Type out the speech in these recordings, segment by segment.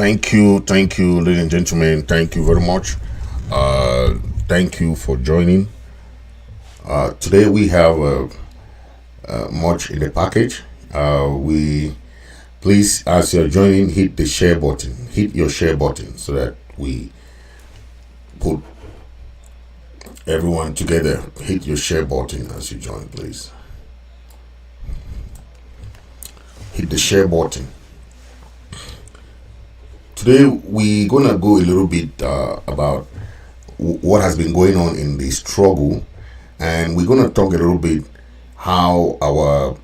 Thank you, ladies and gentlemen. Thank you very much. Thank you for joining. Today we have much in the package. We please, as you're joining, hit the share button. Hit your share button so that we put everyone together. Hit your share button as you join, please. Hit the share button. Today we're gonna go a little bit about what has been going on in the struggle, and we're gonna talk a little bit how our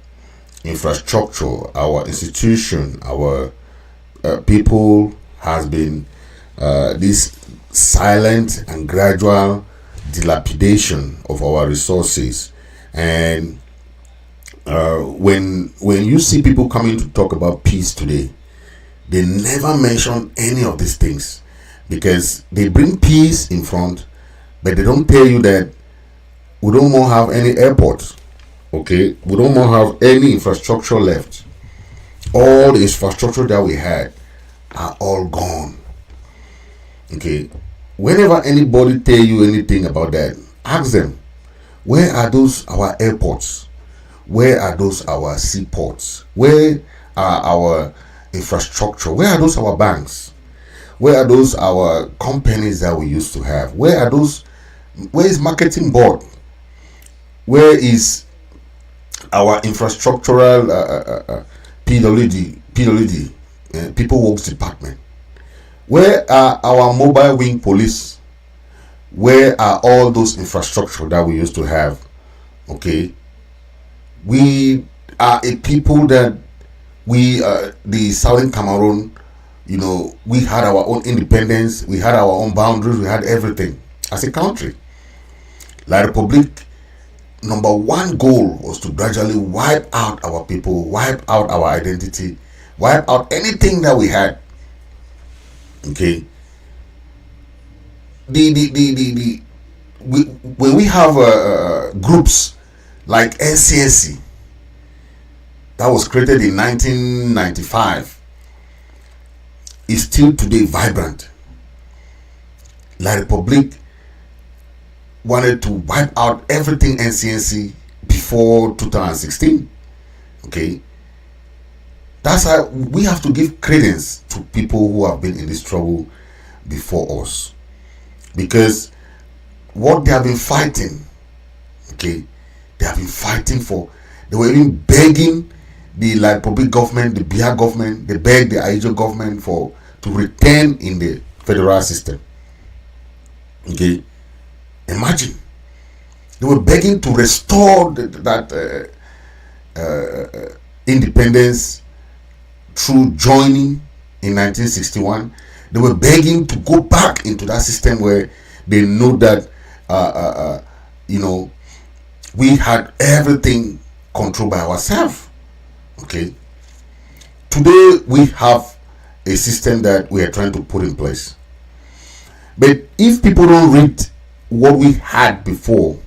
infrastructure, our institution, our people has been this silent and gradual dilapidation of our resources. And when you see people coming to talk about peace today, they never mention any of these things, because they bring peace in front, but they don't tell you that we don't more have any airports. Okay, we don't more have any infrastructure left. All the infrastructure that we had are all gone. Okay, whenever anybody tell you anything about that, ask them, where are those our airports? Where are those our seaports? Where are our infrastructure? Where are those our banks? Where are those our companies that we used to have? Where are those? Where is marketing board? Where is our infrastructural PWD, people works department? Where are our mobile wing police? Where are all those infrastructure that we used to have? Okay, we are a people that the Southern Cameroon, we had our own independence, we had our own boundaries, we had everything as a country. La Republique, number one goal was to gradually wipe out our people, wipe out our identity, wipe out anything that we had. Okay. When we have groups like NCSC, that was created in 1995, is still today vibrant. La Republique wanted to wipe out everything NCNC before 2016. Okay, that's how we have to give credence to people who have been in this struggle before us, because what they have been fighting, okay, they have been fighting for. They were even begging the La Republique government, the Biya government, they begged the Aijo government to return in the federal system. Okay, imagine, they were begging to restore that independence through joining in 1961. They were begging to go back into that system where they know that we had everything controlled by ourselves. Okay, today we have a system that we are trying to put in place, but if people don't read what we had before,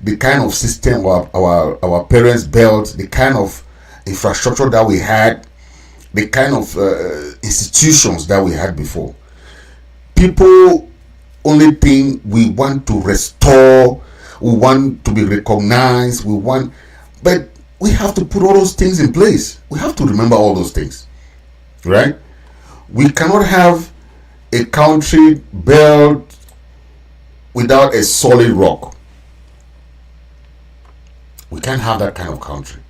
the kind of system our parents built, the kind of infrastructure that we had, the kind of institutions that we had before, people only think we want to restore, we want to be recognized, but we have to put all those things in place. We have to remember all those things, right? We cannot have a country built without a solid rock. We can't have that kind of country.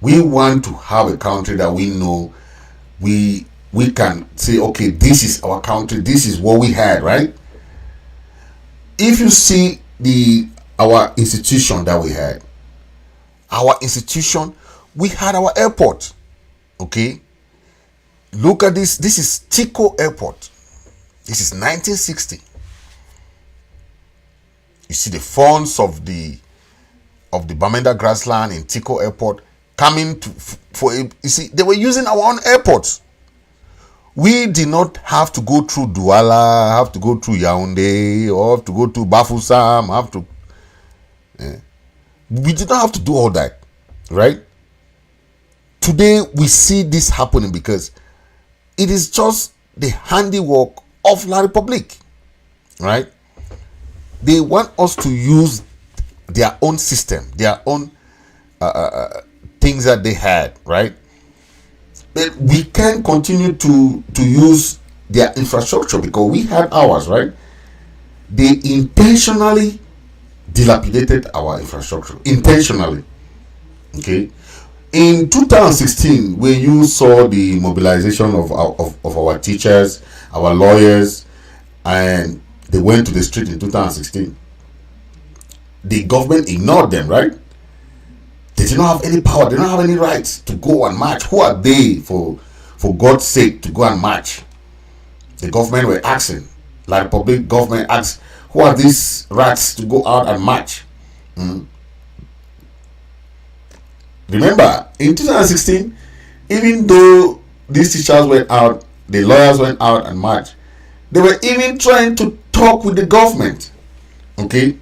We want to have a country that we know we can say, okay, this is our country, this is what we had, right? If you see our institution that we had, we had our airport. Okay, look at this. This is Tico Airport. This is 1960. You see the funds of the Bamenda grassland in Tico Airport coming you see, they were using our own airports. We did not have to go through Douala, have to go through Yaoundé, or have to go to Bafoussam, we did not have to do all that, right? Today we see this happening because it is just the handiwork of La Republique, right? They want us to use their own system, their own things that they had, right? But we can continue to use their infrastructure because we had ours, right? They intentionally dilapidated our infrastructure, intentionally. Okay. In 2016, when you saw the mobilization of our teachers, our lawyers, and they went to the street in 2016, the government ignored them, right? They did not have any power, they don't have any rights to go and march. Who are they, for God's sake, to go and march? The government were asking, like public government asked, who are these rats to go out and march? Remember, in 2016, even though these teachers went out, the lawyers went out and marched, they were even trying to talk with the government. Okay?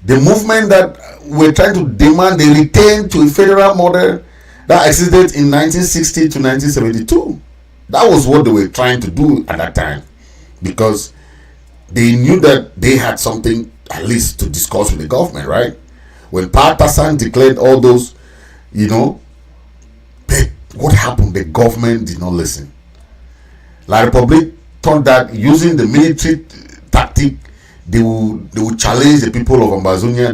The movement that were trying to demand the return to a federal model that existed in 1960 to 1972. That was what they were trying to do at that time, because they knew that they had something at least to discuss with the government, right? When Pakistan declared all those, but what happened? The government did not listen. La Republique thought that using the military tactic, they will challenge the people of Ambazonia.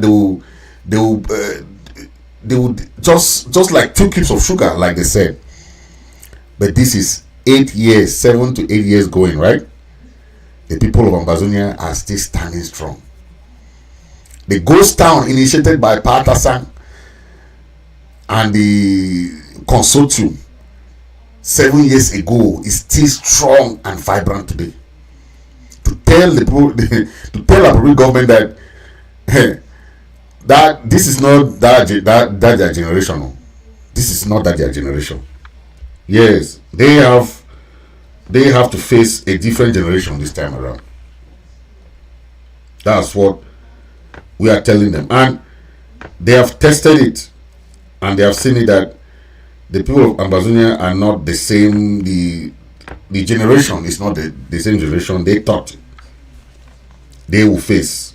They would just like 2 cubes of sugar, like they said. But this is 8 years, 7 to 8 years going, right? The people of Ambazonia are still standing strong. The ghost town initiated by Pakistan and the consortium 7 years ago is still strong and vibrant today. To tell the people, to tell the Republic government that that this is not that their generation. No. This is not that their generation. Yes, they have to face a different generation this time around. That's what we are telling them, and they have tested it, and they have seen it that the people of Ambazonia are not the same. The generation is not the same generation they thought they will face.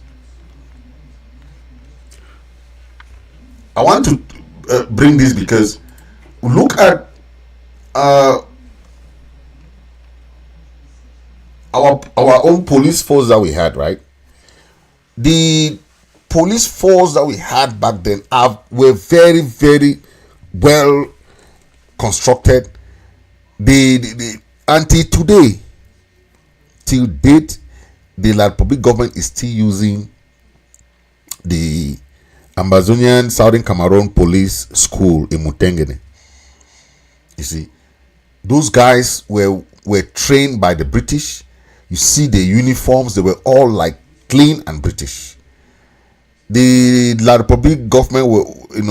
I want to bring this because look at our own police force that we had, right? The police force that we had back then were very, very well constructed. Until today, till date, the La Republique government is still using the Ambazonian Southern Cameroon Police School in Mutengene. You see, those guys were trained by the British. You see the uniforms, they were all like clean and British. The La Republique government were,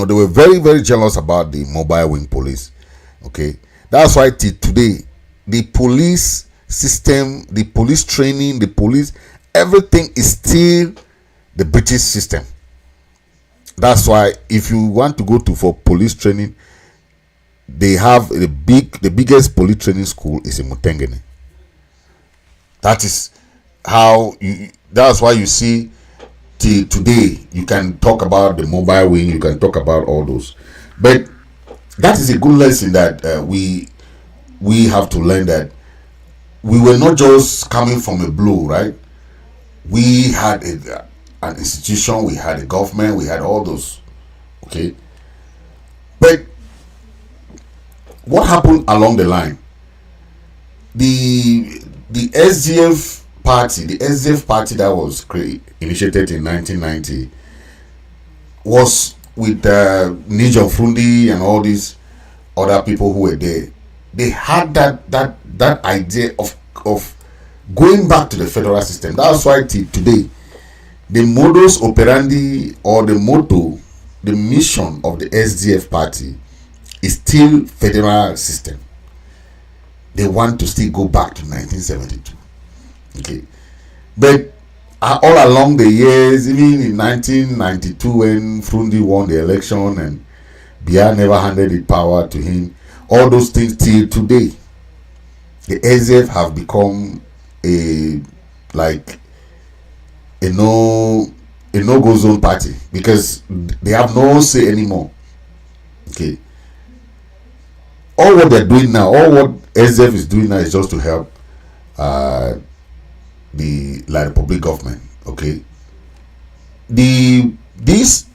they were very, very jealous about the mobile wing police. Okay, that's why today the police system, the police training, the police, everything is still the British system. That's why if you want to go for police training, they have the biggest police training school is in Mutengene. That is how that's why you see till today you can talk about the mobile wing, you can talk about all those. But that is a good lesson that we have to learn, that we were not just coming from a blow, right? We had an institution, we had a government, we had all those. Okay. But what happened along the line? The SDF party, that was initiated in 1990, was with Niger Frundi and all these other people who were there. They had that idea of going back to the federal system. That's why today the modus operandi or the motto, the mission of the SDF party is still federal system. They want to still go back to 1972. Okay, but all along the years, even in 1992 when Frundi won the election and Biya never handed the power to him, all those things till today, the SDF have become a like a no-go zone party, because they have no say anymore. Okay, all what they're doing now, all what SDF is doing now is just to help the La Republic government. Okay, this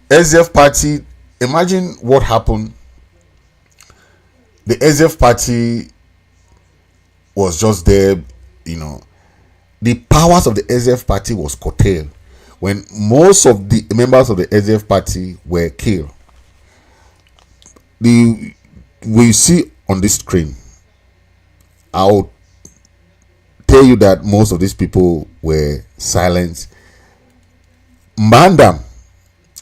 SDF party, imagine what happened. The SDF party was just there, the powers of the SDF party was curtailed when most of the members of the SDF party were killed. We see on this screen, I'll tell you that most of these people were silenced. Mbandam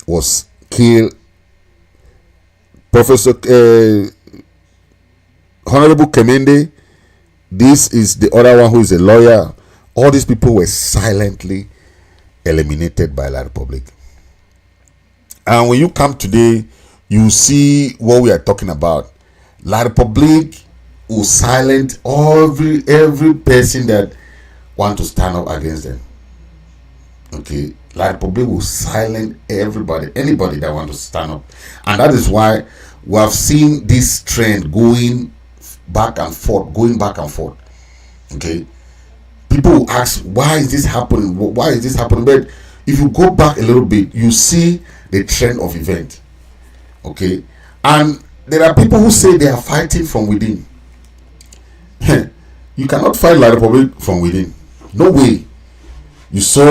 was killed. Professor Honorable Kemende, this is the other one who is a lawyer. All these people were silently eliminated by La Republic. And when you come today, you see what we are talking about. La Republic will silence every person that want to stand up against them. Okay, La Republic will silence anybody that want to stand up, and that is why we have seen this trend going back and forth. Okay, people will ask, why is this happening? But if you go back a little bit, you see the trend of event. Okay, and there are people who say they are fighting from within. You cannot fight La Republic from within. No way. You saw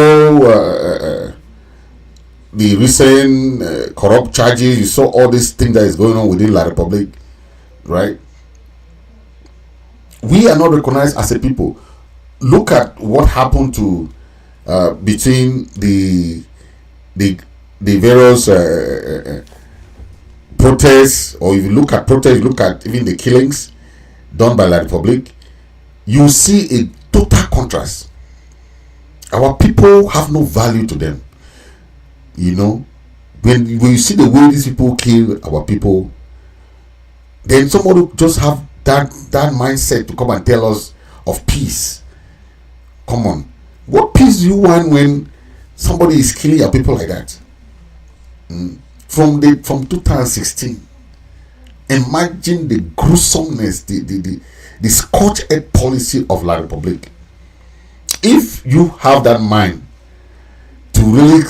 the recent corrupt charges. You saw all these things that is going on within La Republic, right? We are not recognized as a people. Look at what happened to between the various protests, or if you look at protests, look at even the killings done by La Republic, you see a total contrast. Our people have no value to them. When you see the way these people kill our people, then somebody just have that mindset to come and tell us of peace. Come on, what peace do you want when somebody is killing your people like that? From 2016, imagine the gruesomeness, the scorched-earth policy of La Republic. If you have that mind to really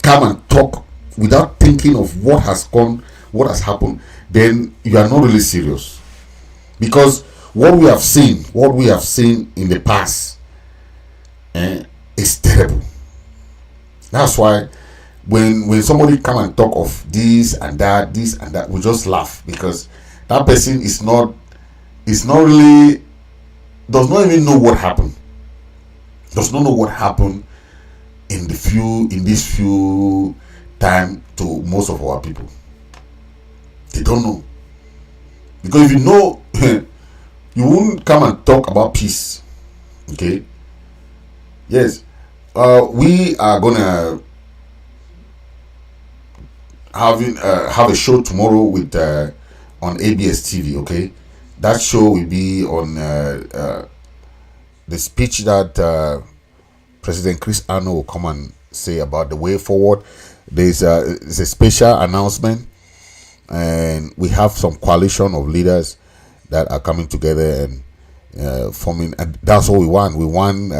come and talk without thinking of what has happened, then you are not really serious. Because what we have seen in the past is terrible. That's why when somebody come and talk of this and that, we just laugh, because that person does not even know what happened. Does not know what happened in this few time to most of our people. They don't know. Because if you know, you won't come and talk about peace. Okay? Yes. We are gonna have a show tomorrow with on ABS TV. Okay, that show will be on the speech that President Chris Anu will come and say about the way forward. There's a special announcement, and we have some coalition of leaders that are coming together and forming, and that's what we want. We want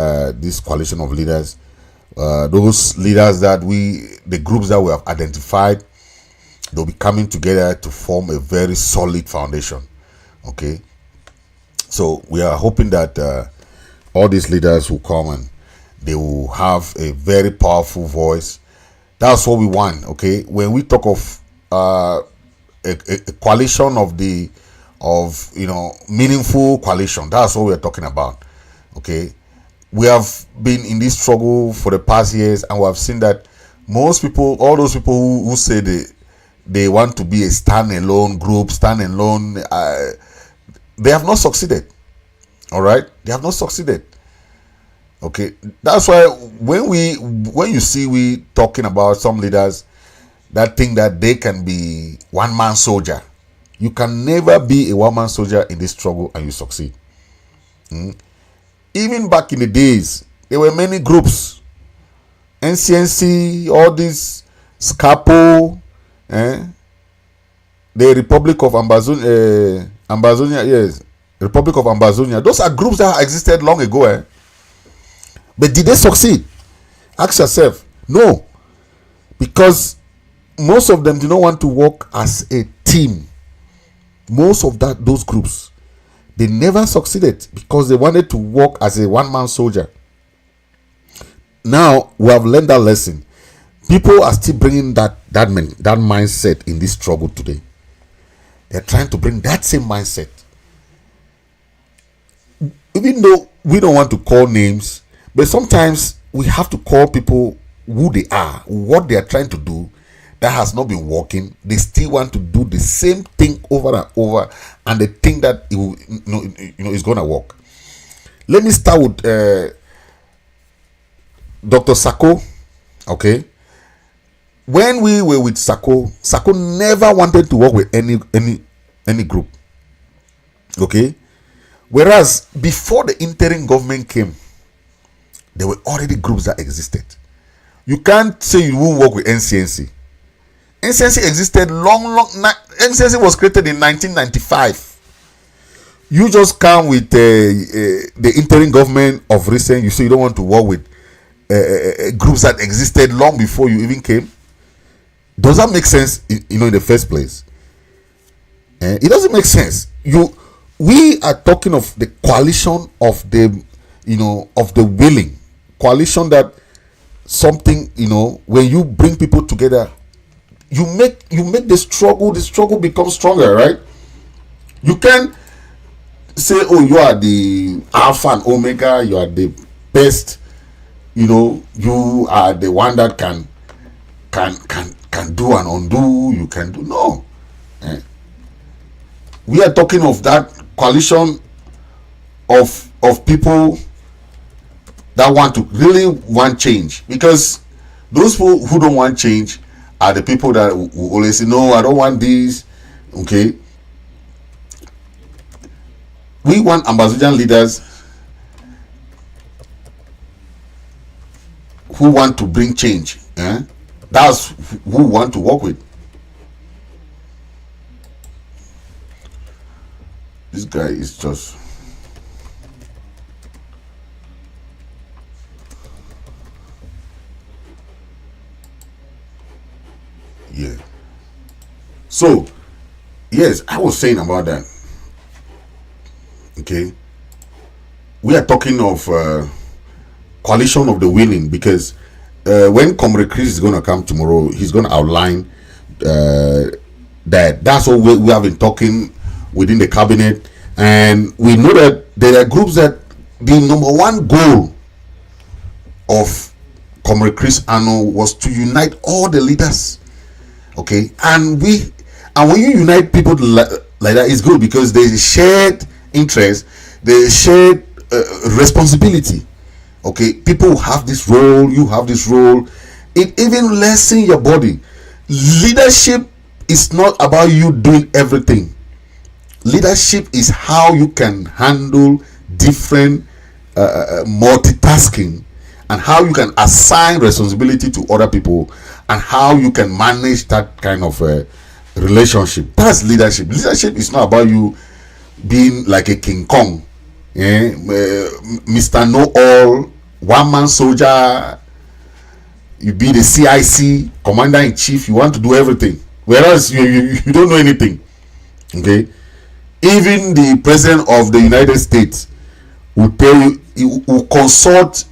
this coalition of leaders, those leaders that the groups that we have identified, they'll be coming together to form a very solid foundation. Okay, so we are hoping that all these leaders will come and they will have a very powerful voice. That's what we want. Okay, when we talk of a coalition of meaningful coalition, that's what we're talking about. Okay, we have been in this struggle for the past years, and we have seen that most people, all those people who say they want to be a stand-alone group, they have not succeeded. All right, they have not succeeded. Okay, that's why when you see we talking about some leaders that think that they can be one-man soldier, you can never be a one-man soldier in this struggle and you succeed. Even back in the days, there were many groups. NCNC, all these SCAPO, the Republic of Ambazonia, yes, Republic of Ambazonia. Those are groups that existed long ago. But did they succeed? Ask yourself. No, because most of them do not want to work as a team. Most of those groups, they never succeeded because they wanted to work as a one-man soldier. Now we have learned that lesson. People are still bringing that mindset in this struggle today. They're trying to bring that same mindset. Even though we don't want to call names, but sometimes we have to call people who they are, what they are trying to do that has not been working. They still want to do the same thing over and over, and they think that it will, it's going to work. Let me start with Dr. Sako. Okay, when we were with Sako never wanted to work with any group. Okay, whereas before the interim government came, there were already groups that existed. You can't say you won't work with NCNC. NCNC existed long. NCNC was created in 1995. You just come with the interim government of recent. You say you don't want to work with groups that existed long before you even came. Does that make sense? In the first place, it doesn't make sense. We are talking of the coalition of the of the willing coalition, that something, when you bring people together, you make the struggle becomes stronger, right? You can say, oh, you are the alpha and omega, you are the best, you are the one that can do and undo, you can do. No. We are talking of that coalition of people that really want change, because those people who don't want change are the people that will always say, no, I don't want this. Okay, we want Ambazonian leaders who want to bring change. That's who we want to work with. This guy is just... yeah. So, yes, I was saying about that. Okay. We are talking of coalition of the willing, because when Comrade Chris is going to come tomorrow, he's going to outline that's what we have been talking within the cabinet, and we know that there are groups that the number one goal of Comrade Chris Anu was to unite all the leaders. Okay, and when you unite people like that, it's good, because there's a shared interest, there's a shared responsibility. Okay, people have this role, you have this role. It even lessens your body. Leadership is not about you doing everything. Leadership is how you can handle different multitasking, and how you can assign responsibility to other people, and how you can manage that kind of relationship. That's leadership. Leadership is not about you being like a King Kong, Mr. Know-all, one-man soldier. You be the CIC, commander-in-chief. You want to do everything, whereas you don't know anything. Okay, even the president of the United States will tell you, he will consult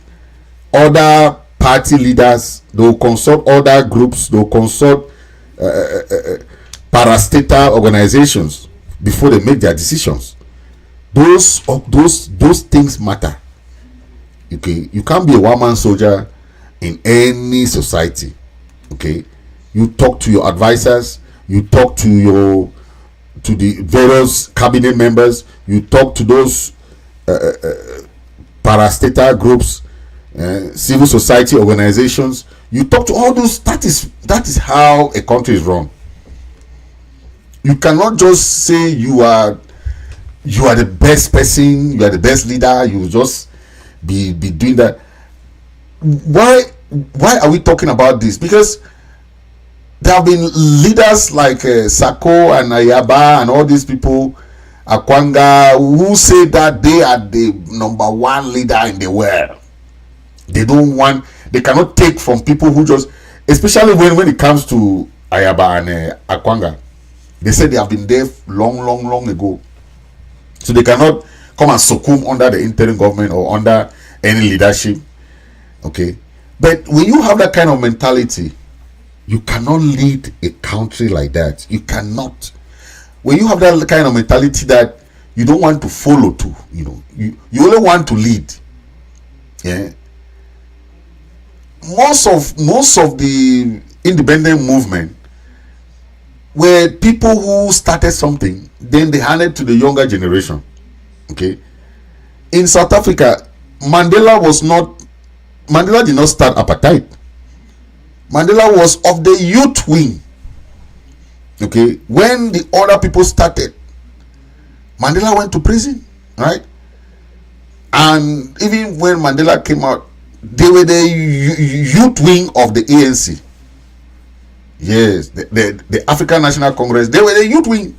other party leaders, they will consult other groups, they will consult parastatal organizations before they make their decisions. Those things matter. Okay, you can't be a one-man soldier in any society. Okay, you talk to your advisors, you talk to the various cabinet members, you talk to those parastatal groups, civil society organizations, you talk to all those. That is how a country is run. You cannot just say you are you are the best person, you are the best leader, you will just be doing that. Why are we talking about this? Because there have been leaders like Sako and Ayaba and all these people, Akwanga, who say that they are the number one leader in the world. They cannot take from people who just, especially when it comes to Ayaba and Akwanga, they said they have been there long ago. So they cannot come and succumb under the interim government or under any leadership. Okay. But when you have that kind of mentality, you cannot lead a country like that. You cannot. When you have that kind of mentality that you don't want to follow too, you only want to lead. Yeah. Most of the independent movement were people who started something, then they handed to the younger generation. Okay. In South Africa, Mandela did not start apartheid. Mandela was of the youth wing. Okay. When the other people started, Mandela went to prison, right? And even when Mandela came out, they were the youth wing of the ANC. Yes, the African National Congress, they were the youth wing.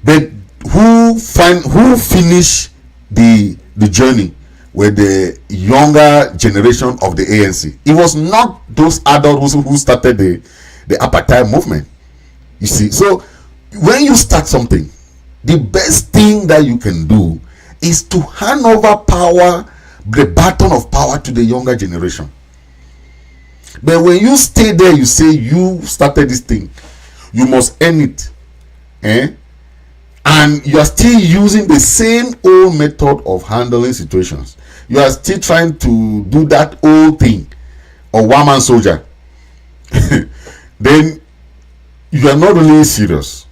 But who finished the journey with the younger generation of the ANC? It was not those adults who started the apartheid movement. You see, so when you start something, the best thing that you can do is to hand over power, the baton of power, to the younger generation. But when you stay there, you say you started this thing, you must earn it, and you are still using the same old method of handling situations. You are still trying to do that old thing, or one-man soldier. Then you are not really serious.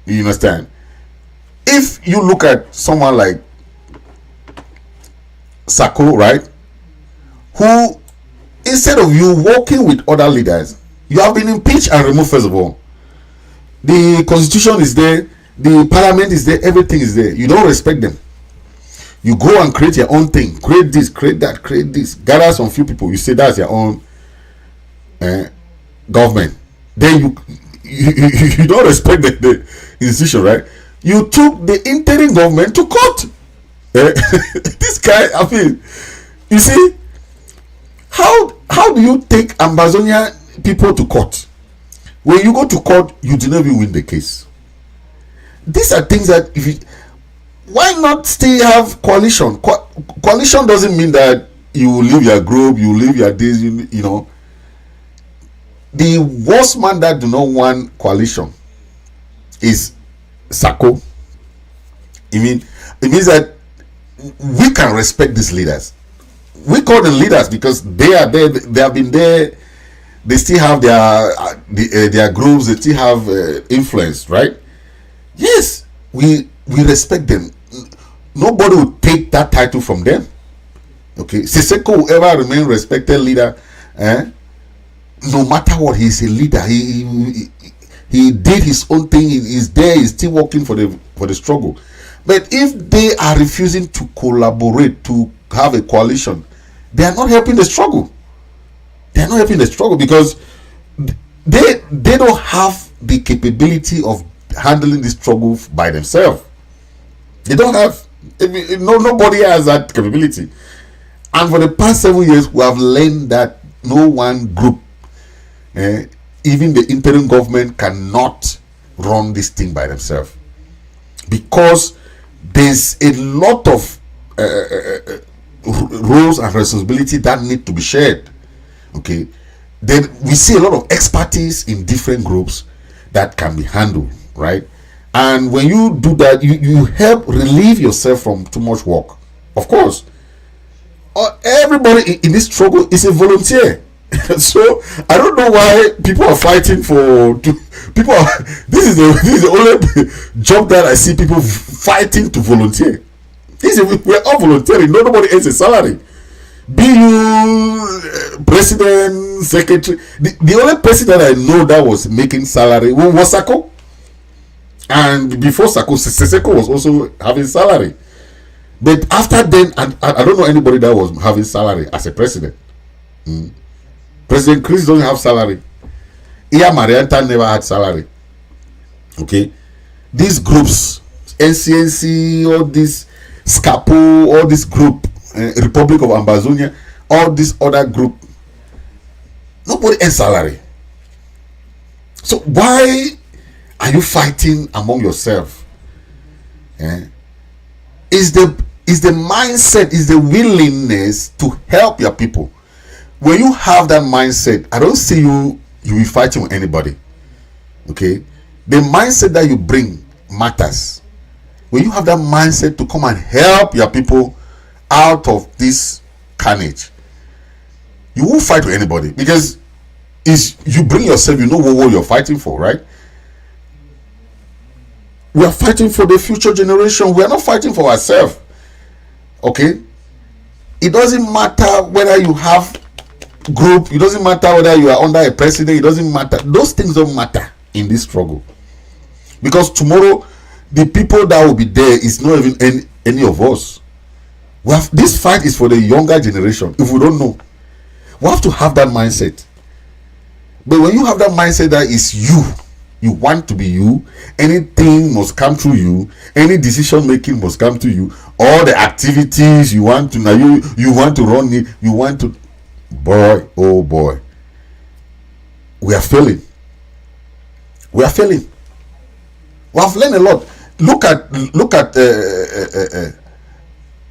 You understand? If you look at someone like Sako, right, who, instead of you working with other leaders, you have been impeached and removed. First of all, the constitution is there, the parliament is there, everything is there. You don't respect them. You go and create your own thing, create this, create that, create this, gather some few people, you say that's your own government. Then you don't respect the institution, right? You took the interim government to court. This guy, I mean, you see, how do you take Ambazonia people to court? When you go to court, you do not even win the case. These are things that, why not still have coalition? Coalition doesn't mean that you will leave your group, you will leave your days, you know. The worst man that do not want coalition is Sako. It means that we can respect these leaders. We call them leaders because they are there. They have been there. They still have their groups. They still have influence, right? Yes, we respect them. Nobody will take that title from them. Okay, Siseko will ever remain respected leader. No matter what, he's a leader. He did his own thing. He's there. He's still working for the struggle. But if they are refusing to collaborate, to have a coalition, they are not helping the struggle. They are not helping the struggle because they don't have the capability of handling this struggle by themselves. They don't have. Nobody has that capability. And for the past 7 years, we have learned that no one group, even the interim government, cannot run this thing by themselves, because there's a lot of roles and responsibility that need to be shared. Okay, then we see a lot of expertise in different groups that can be handled, right? And when you do that, you help relieve yourself from too much work. Of course, everybody in this struggle is a volunteer. So I don't know why people are fighting for. This is the only job that I see people fighting to volunteer. We're all volunteering. Nobody earns a salary. Be you president, secretary. The only president I know that was making salary was Sako. And before Seseko was also having salary. But after then, I don't know anybody that was having salary as a president. President Chris doesn't have salary. Iya Marianta never had salary. Okay, these groups, NCNC, all this SCAPO, all this group, Republic of Ambazonia, all this other group, nobody has salary. So why are you fighting among yourself? Is the mindset, is the willingness to help your people. When you have that mindset, I don't see you be fighting with anybody. Okay, the mindset that you bring matters. When you have that mindset to come and help your people out of this carnage, you won't fight with anybody, because is you bring yourself, you know what you're fighting for, right? We are fighting for the future generation. We are not fighting for ourselves. Okay, it doesn't matter whether you have group, it doesn't matter whether you are under a president, it doesn't matter. Those things don't matter in this struggle, because tomorrow the people that will be there is not even any of us. This fight is for the younger generation. If we don't know, we have to have that mindset. But when you have that mindset that is you want to be you, anything must come through you, any decision making must come to you, all the activities you want to, now you want to run it, you want to, boy, oh boy, we are failing. We have learned a lot. Look at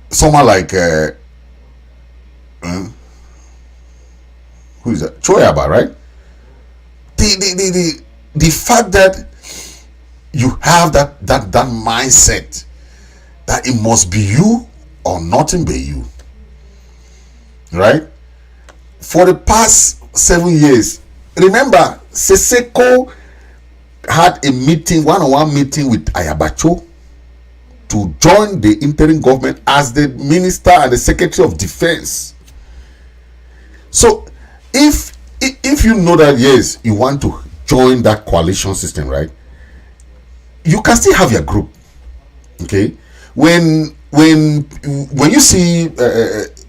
someone like who is that? Choyaba, right? The fact that you have that mindset that it must be you or nothing but you, right? For the past 7 years, remember, Seseko had a meeting, one-on-one meeting with Ayabacho to join the interim government as the minister and the secretary of defense. So if you know that, yes, you want to join that coalition system, right, you can still have your group. Okay, when you see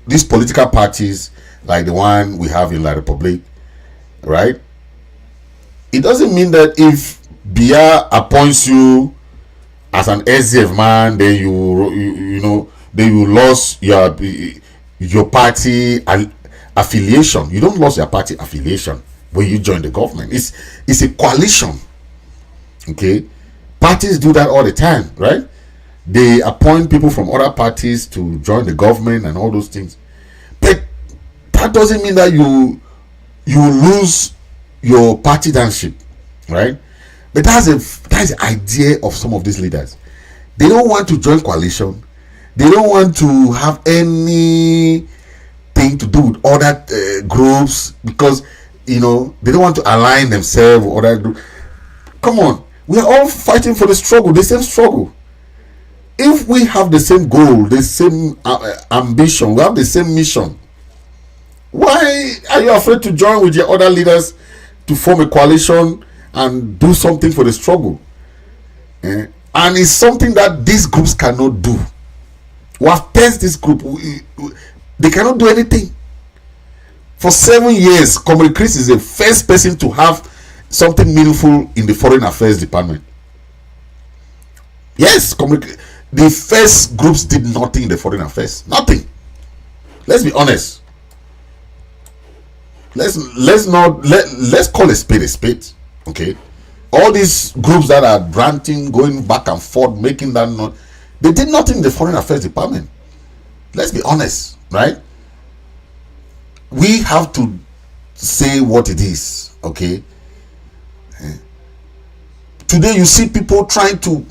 these political parties like the one we have in La Republic, right, it doesn't mean that if Bia appoints you as an SDF man, then you lost your party affiliation. You don't lose your party affiliation when you join the government. It's a coalition. Okay, parties do that all the time, right? They appoint people from other parties to join the government and all those things. But that doesn't mean that you lose your partisanship, right? But that's the idea of some of these leaders. They don't want to join coalition. They don't want to have anything to do with other groups, because they don't want to align themselves with other groups. Come on, we are all fighting for the struggle, the same struggle. If we have the same goal, the same ambition, we have the same mission, why are you afraid to join with your other leaders to form a coalition and do something for the struggle? And it's something that these groups cannot do. We have tested this group. They cannot do anything. For 7 years, Comrade Chris is the first person to have something meaningful in the Foreign Affairs Department. Yes, the first groups did nothing in the Foreign Affairs. Nothing. Let's be honest. Let's call a spade. Okay, all these groups that are ranting, going back and forth, making that note, they did nothing in the Foreign Affairs Department. Let's be honest, right? We have to say what it is. Okay, today you see people trying to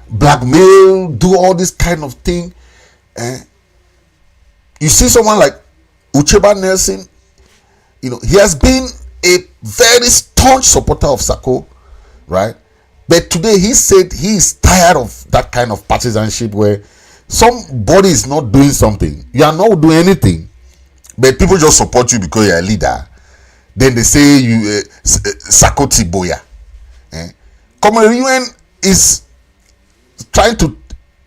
blackmail, do all this kind of thing. You see someone like Ucheba Nelson. He has been a very staunch supporter of Sako, right? But today he said he is tired of that kind of partisanship where somebody is not doing something, you are not doing anything, but people just support you because you're a leader. Then they say you Sako Tiboya. Comrade UN is trying to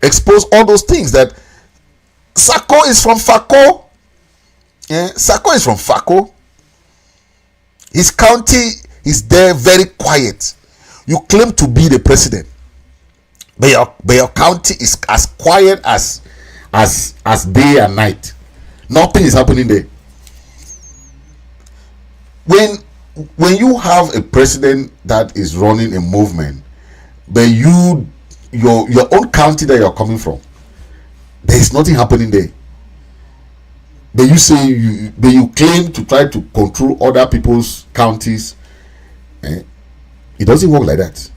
expose all those things, that Sako is from Fako. Sako is from Fako. His county is there, very quiet. You claim to be the president, but your county is as quiet as day and night. Nothing is happening there. When you have a president that is running a movement, but your own county that you're coming from, there is nothing happening there. But you claim to try to control other people's counties. It doesn't work like that.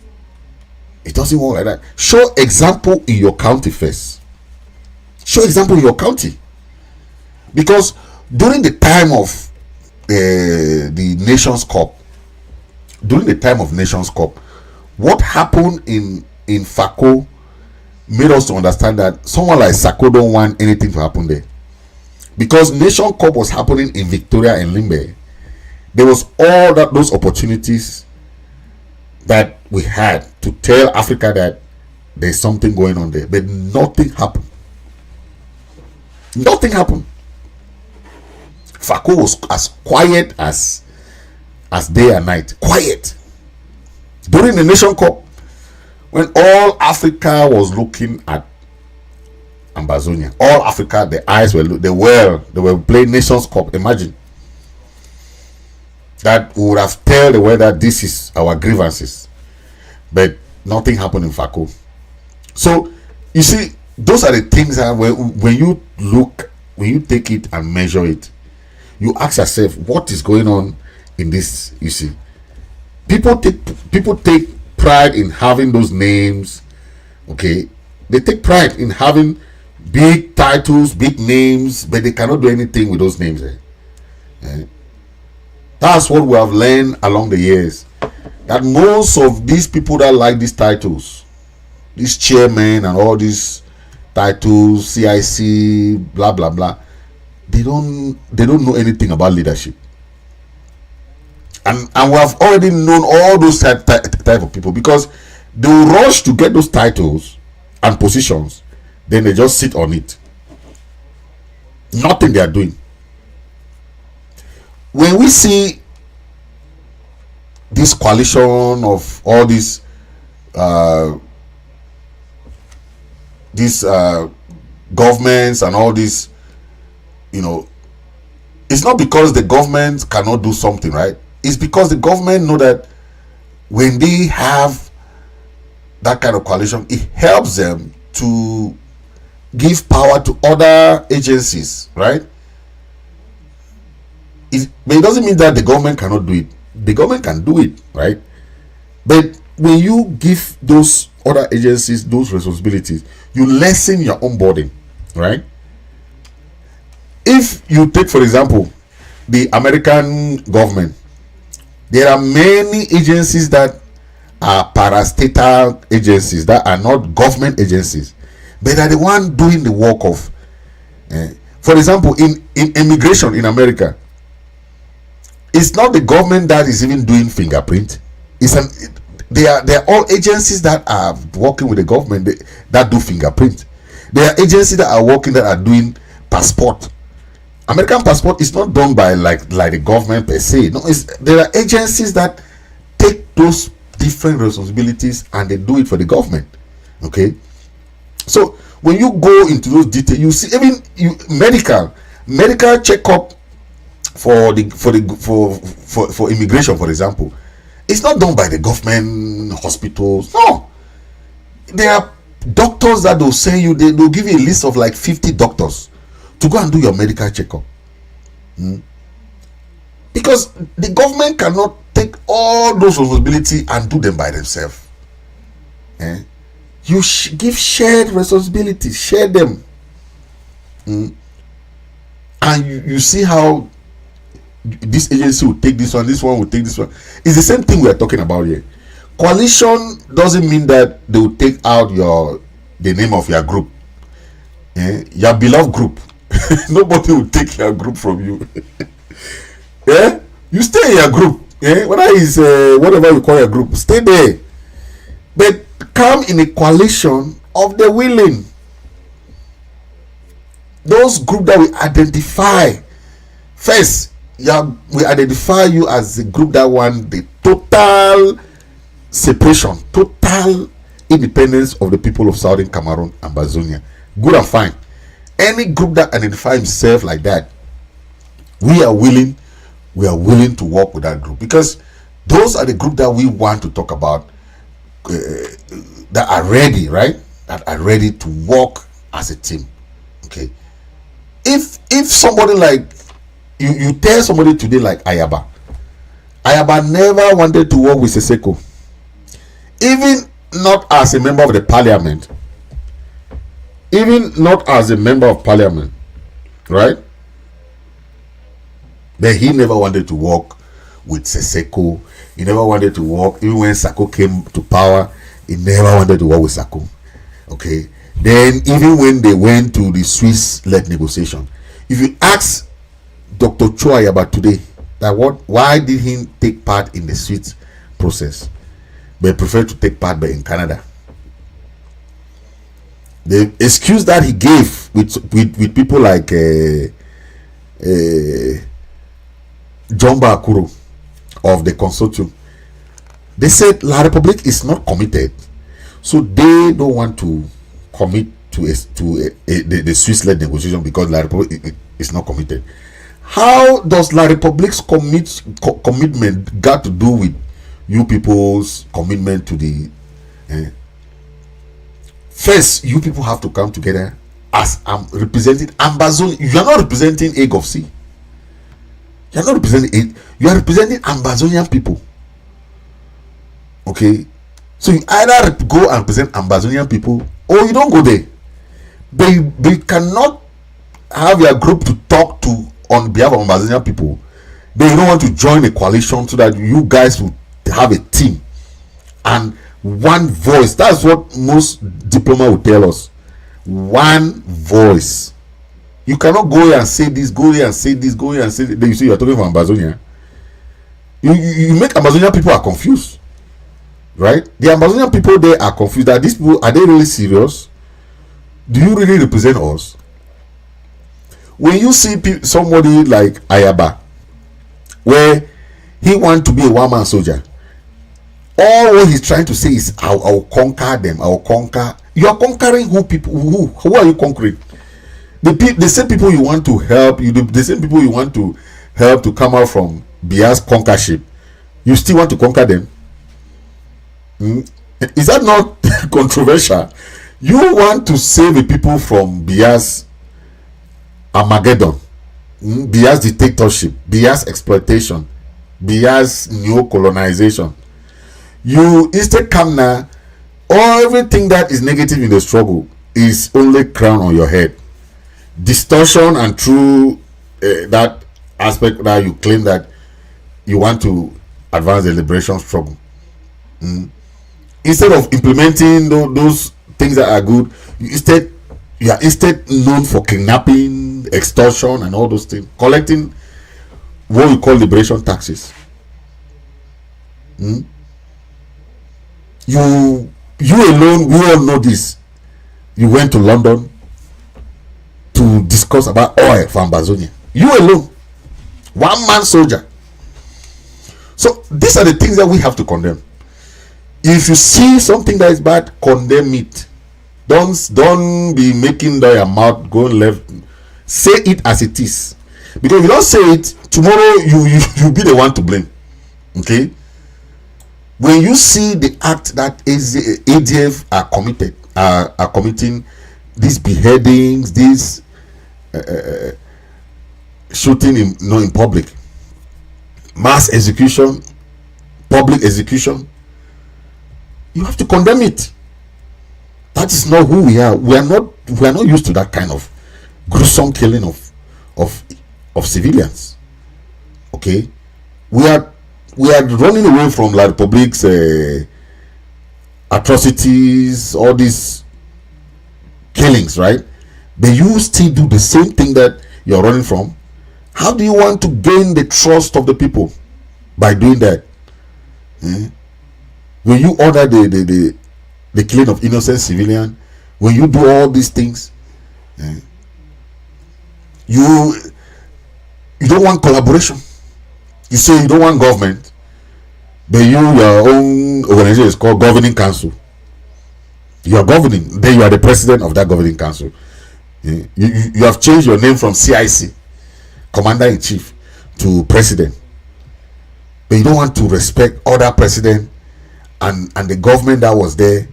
It doesn't work like that. Show example in your county first. Show example in your county. Because during the time of the Nations Cup, what happened in Fako made us to understand that someone like Sako don't want anything to happen there. Because Nation Cup was happening in Victoria and Limbe, there was all those opportunities that we had to tell Africa that there's something going on there, but nothing happened. Nothing happened. Fako was as quiet as day and night. Quiet. During the Nation Cup, when all Africa was looking at Ambazonia, all Africa, the eyes were they were playing Nations Cup. Imagine that we would have tell the world that this is our grievances, but nothing happened in Fako. So you see, those are the things that when you take it and measure it, you ask yourself, what is going on in this? You see, people take pride in having those names. Okay, they take pride in having big titles, big names, but they cannot do anything with those names. That's what we have learned along the years, that most of these people that like these titles, these chairmen and all these titles, CIC, blah blah blah, they don't know anything about leadership. And we have already known all those type of people, because they will rush to get those titles and positions, then they just sit on it. Nothing they are doing. When we see this coalition of all these governments and all this, it's not because the government cannot do something, right? It's because the government know that when they have that kind of coalition, it helps them to give power to other agencies, right? But it doesn't mean that the government cannot do it. The government can do it, right? But when you give those other agencies those responsibilities, you lessen your own burden, right? If you take, for example, the American government, there are many agencies that are parastatal agencies, that are not government agencies, but are the one doing the work of, for example, in immigration in America, it's not the government that is even doing fingerprint. They are all agencies that are working with the government that do fingerprint. There are agencies that are working, that are doing passport. American passport is not done by like the government per se. No, there are agencies that take those different responsibilities and they do it for the government. Okay, so when you go into those details, you see even medical checkup for immigration, for example, it's not done by the government hospitals. No, there are doctors that will send you. They'll give you a list of like 50 doctors to go and do your medical checkup. Because the government cannot take all those responsibilities and do them by themselves. You give shared responsibilities, share them. And you see how this agency will take this one will take this one. It's the same thing we are talking about here. Coalition doesn't mean that they will take out the name of your group, your beloved group. Nobody will take your group from you. You stay in your group. Whether it's whatever you call your group, stay there. But come in a coalition of the willing. Those groups that we identify first, we identify you as the group that want the total separation, total independence of the people of Southern Cameroon and Bazonia. Good and fine. Any group that identify himself like that, we are willing to work with that group, because those are the group that we want to talk about, that are ready, right? That are ready to work as a team. Okay. If somebody like you tell somebody today like Ayaba never wanted to work with Seseko, even not as a member of the parliament, right? But he never wanted to work with Seseko. He never wanted to work, even when Sako came to power, he never wanted to work with Sako. Okay. Then even when they went to the Swiss-led negotiation, if you ask Dr. Ayaba today that why did he take part in the Swiss process, but preferred to take part in Canada? The excuse that he gave with people like John Bakuro of the consortium, they said La République is not committed, so they don't want to commit to the Swiss-led negotiation because La République is not committed. How does La République's commitment got to do with you people's commitment to the first? You people have to come together as representing Ambazonia. You are not representing AGOFC. You are not representing you are representing Ambazonian people. Okay, so you either go and represent Ambazonian people, or you don't go there. They cannot have your group to talk to on behalf of Ambazonian people. They don't want to join a coalition so that you guys will have a team and one voice. That's what most diplomats will tell us. One voice. You cannot go here and say this, go here and say this, go here and say this. Then you say you are talking about Ambazonia. You make Ambazonian people are confused, right? The Ambazonian people there are confused. That these people, are they really serious? Do you really represent us? When you see somebody like Ayaba, where he wants to be a one-man soldier, all what he's trying to say is, I will conquer them. I will conquer. You are conquering who? People who are you conquering? The same people you want to help. The same people you want to help to come out from Bia's conquership. You still want to conquer them? Is that not controversial? You want to save the people from Bia's Armageddon, Bia's dictatorship, Bia's exploitation, Bia's neo-colonization. You instead come now, everything that is negative in the struggle is only crown on your head. Distortion and through that aspect that you claim that you want to advance the liberation struggle. Instead of implementing those things that are good, you are instead known for kidnapping, extortion, and all those things, collecting what we call liberation taxes. You alone, we all know this. You went to London to discuss about oil for Ambazonia. You alone, one man soldier. So these are the things that we have to condemn. If you see something that is bad, condemn it. Don't be making your mouth go left. Say it as it is, because if you don't say it, tomorrow you be the one to blame. Okay. When you see the act that ADF are committing, these beheadings, these shooting in public, mass execution, public execution, you have to condemn it. That is not who we are. We are not used to that kind of gruesome killing of civilians. Okay, we are running away from La République's atrocities, all these killings, right? But you still do the same thing that you're running from. How do you want to gain the trust of the people by doing that? When you order the the killing of innocent civilian, when you do all these things, you don't want collaboration. You say you don't want government, but your own organization is called governing council. You are governing, then you are the president of that governing council. You have changed your name from CIC, commander in chief, to president, but you don't want to respect other president and the government that was there,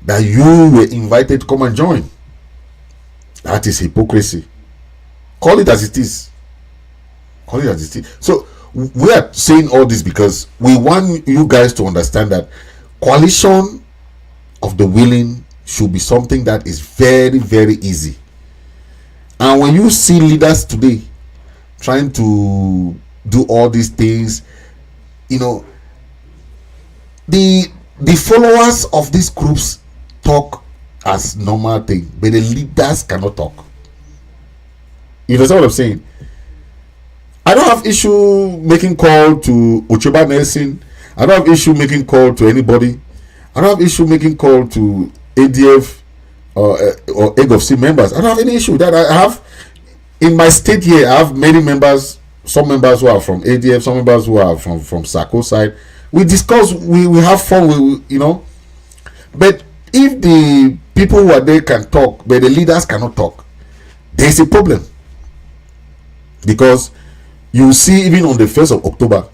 that you were invited to come and join. That is hypocrisy. Call it as it is. Call it as it is. So we are saying all this because we want you guys to understand that coalition of the willing should be something that is very, very easy. And when you see leaders today trying to do all these things, you know, the followers of these groups talk as normal thing, but the leaders cannot talk. You understand what I'm saying? I don't have issue making call to Ocheba Nelson. I don't have issue making call to anybody. I don't have issue making call to ADF or EGOFC members. I don't have any issue with that. I have in my state here, I have many members, some members who are from ADF, some members who are from SACO side. We discuss, we have fun, you know. But if the people who are there can talk, but the leaders cannot talk, there's a problem. Because you see, even on the 1st of October,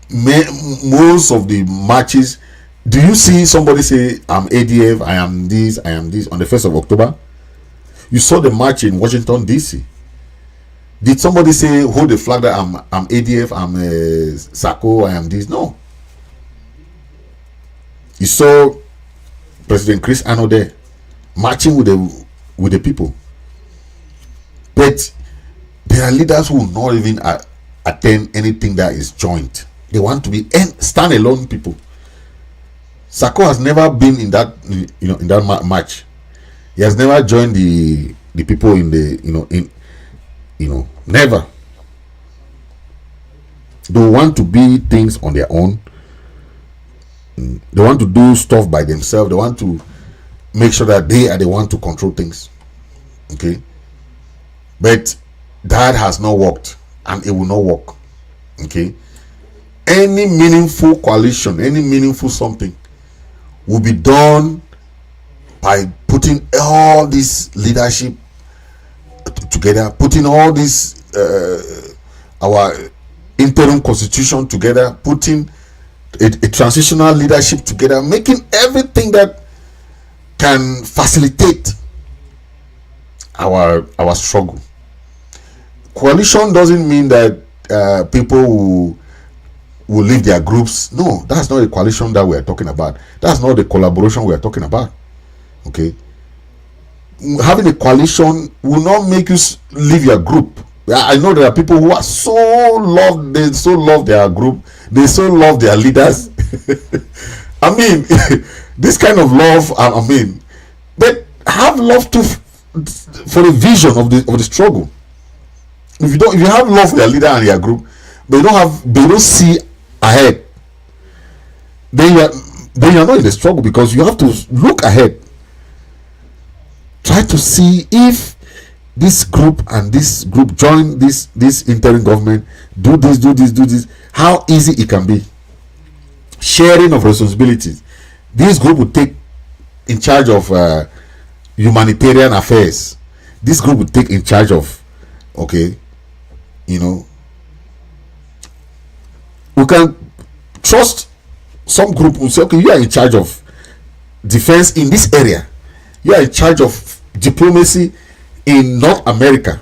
most of the marches, do you see somebody say, I'm ADF, I am this, on the 1st of October? You saw the march in Washington, D.C. Did somebody say, hold the flag that I'm ADF, I'm SACO, I am this? No. You saw President Chris Anu there marching with the people. But there are leaders who will not even attend anything that is joint. They want to be stand-alone people. SACO has never been in that, in that march. He has never joined the people in the, never. They want to be things on their own. They want to do stuff by themselves. They want to make sure that they are the one to control things. Okay, but that has not worked, and it will not work. Okay, any meaningful coalition, any meaningful something will be done by putting all this leadership together, putting all this our interim constitution together, putting a transitional leadership together, making everything that can facilitate our struggle. Coalition doesn't mean that people will leave their groups. No, that's not a coalition that we are talking about. That's not the collaboration we are talking about. Okay, having a coalition will not make you leave your group. I know there are people who are they so love their group, they so love their leaders. I mean, this kind of love, but have love too for the vision of the struggle. If you have love for your leader and your group, but they don't see ahead, then you are not in the struggle, because you have to look ahead. Try to see if this group and this group join this interim government, do this, how easy it can be. Sharing of responsibilities. This group will take in charge of humanitarian affairs. This group will take in charge of, okay, we can trust some group will say, okay, you are in charge of defense in this area, you are in charge of diplomacy in North America,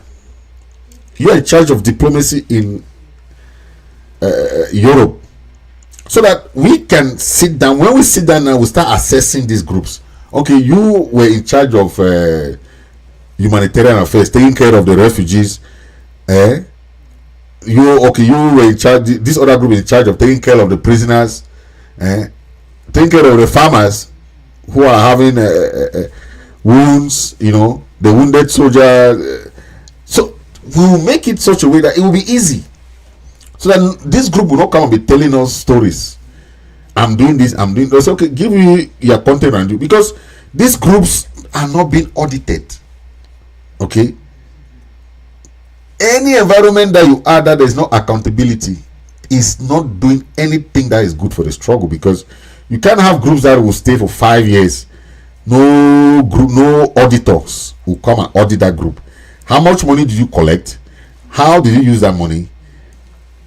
you are in charge of diplomacy in Europe, so that we can sit down. When we sit down now, we start assessing these groups. Okay, you were in charge of humanitarian affairs, taking care of the refugees. You were in charge. This other group is in charge of taking care of the prisoners, taking care of the farmers who are having wounds. The wounded soldier. So we will make it such a way that it will be easy, so that this group will not come and be telling us stories I'm doing this, I'm doing this. Okay, give you your content and do, because these groups are not being audited. Okay, any environment that you are that there's no accountability is not doing anything that is good for the struggle, because you can't have groups that will stay for 5 years. No group, no auditors will come and audit that group. How much money did you collect? How did you use that money?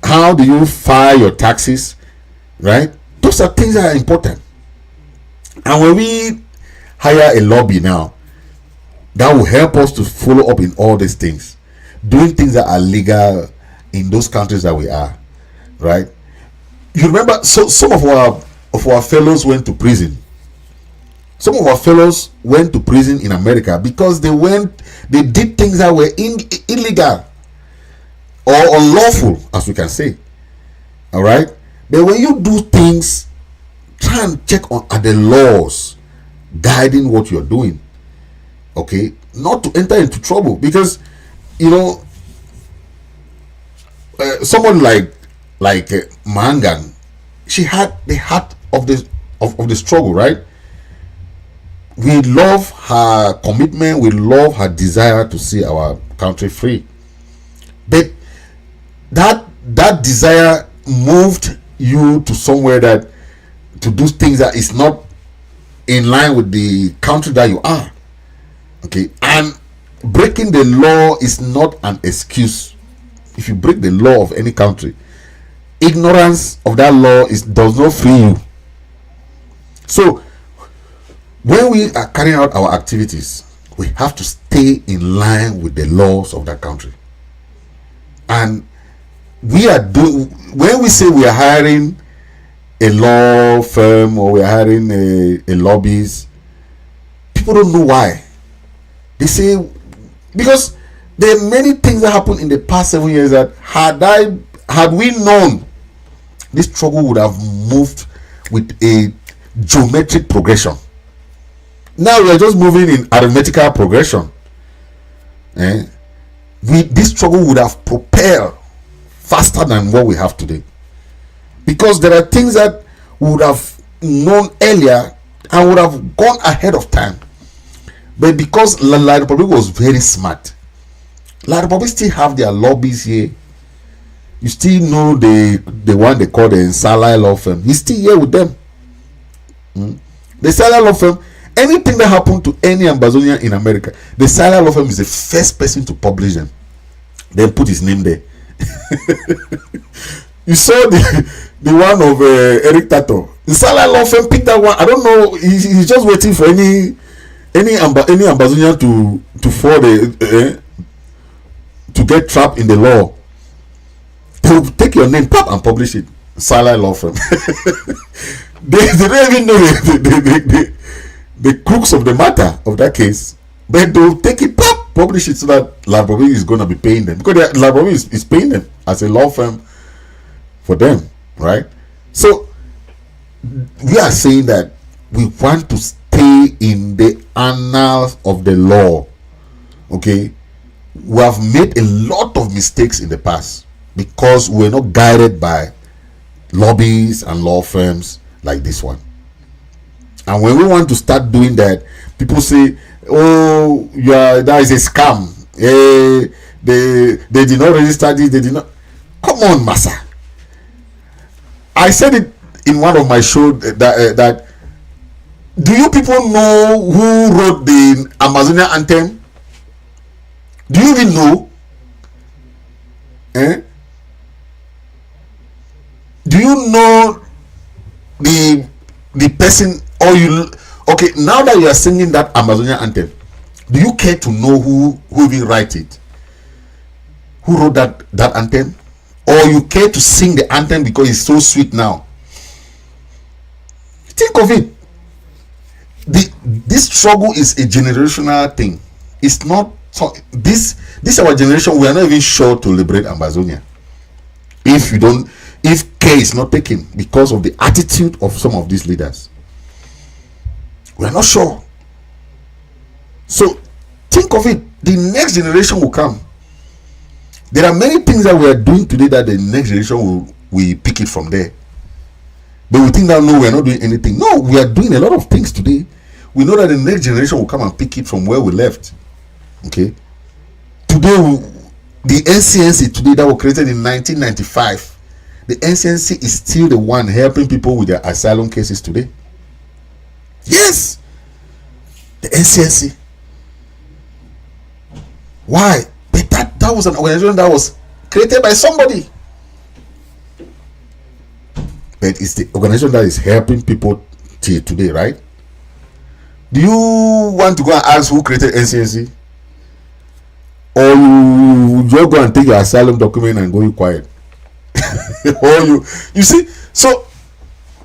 How do you file your taxes? Right? Those are things that are important. And when we hire a lobby now, that will help us to follow up in all these things, doing things that are legal in those countries that we are. Right? You remember, so some of our fellows went to prison. Some of our fellows went to prison in America because they did things that were illegal or unlawful, as we can say. All right, but when you do things, try and check on are the laws guiding what you're doing. Okay, not to enter into trouble, because you know someone like Mangan, she had the heart of the struggle, right? We love her commitment, we love her desire to see our country free, but that desire moved you to somewhere that to do things that is not in line with the country that you are. Okay, and breaking the law is not an excuse. If you break the law of any country, ignorance of that law does not free you. So when we are carrying out our activities, we have to stay in line with the laws of that country. And we are doing, when we say we are hiring a law firm or we are hiring a lobbyist, people don't know why. They say, because there are many things that happened in the past 7 years that had we known, this struggle would have moved with a geometric progression. Now we are just moving in arithmetical progression. This struggle would have propelled faster than what we have today, because there are things that we would have known earlier and would have gone ahead of time. But because La Republic was very smart, La Republic still have their lobbies here. You still know the one they call the Nsala law firm. He's still here with them. The Nsala law firm, anything that happened to any Ambazonian in America, the Nsala law firm is the first person to publish them. Then put his name there. You saw the one of Eric Tato. Nsala law firm picked that one. I don't know. He's just waiting for any Ambazonian to fall to get trapped in the law. They'll take your name, pop, and publish it. Nsala law firm. they don't even know the crux of the matter of that case, but they'll take it, pop, publish it, so that La Republic is going to be paying them, because La Republic is paying them as a law firm for them, right? So we are saying that we want to stay in the annals of the law. Okay, we have made a lot of mistakes in the past because we're not guided by lobbies and law firms like this one. And when we want to start doing that, people say, oh, yeah, that is a scam. They did not register this, they did not. Come on, Massa. I said it in one of my shows that do you people know who wrote the Amazonian anthem? Do you even know? Do you know the person? Or you, okay, now that you are singing that Amazonian anthem, do you care to know who will write it? Who wrote that anthem? Or you care to sing the anthem because it's so sweet now? Think of it. This struggle is a generational thing. It's not so, this our generation, we are not even sure to liberate Amazonia if care is not taken, because of the attitude of some of these leaders. We are not sure. So think of it. The next generation will come. There are many things that we are doing today that the next generation will pick it from there. But we think that no, we are not doing anything. No, we are doing a lot of things today. We know that the next generation will come and pick it from where we left. Okay. Today, the NCNC today that was created in 1995, the NCNC is still the one helping people with their asylum cases today. Yes, the NCNC. Why? But that was an organization that was created by somebody. But it's the organization that is helping people till today, right? Do you want to go and ask who created NCNC? Or you just go and take your asylum document and go quiet? Or you see, so